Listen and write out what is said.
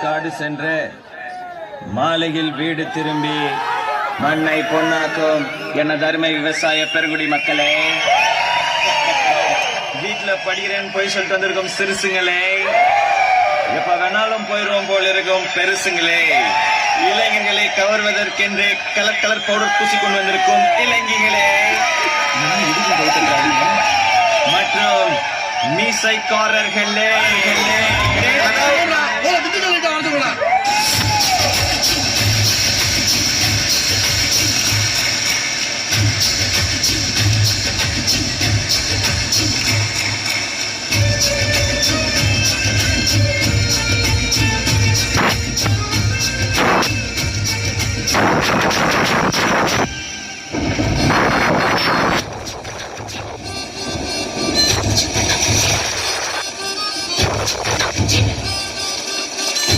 காடு சென்று மாலையில் வீடு திரும்பி மண்ணை பொன்னாக்கும் எனது அருமை விவசாய பெருங்குடி மக்களே, வீட்டுல படிக்கிறேன்னு போய் சொல்லிட்டு வந்திருக்கும் சிறுசுங்களே, எப்ப வேணாலும் போயிடுவோம் போல இருக்கும் பெருசுங்களே, இளைஞர்களை கவர்வதற்கென்று கலர் கலர் பவுடர் பூசிக்கொண்டு வந்திருக்கும் இளைஞர்களே மற்றும் மீசைக்காரர்களே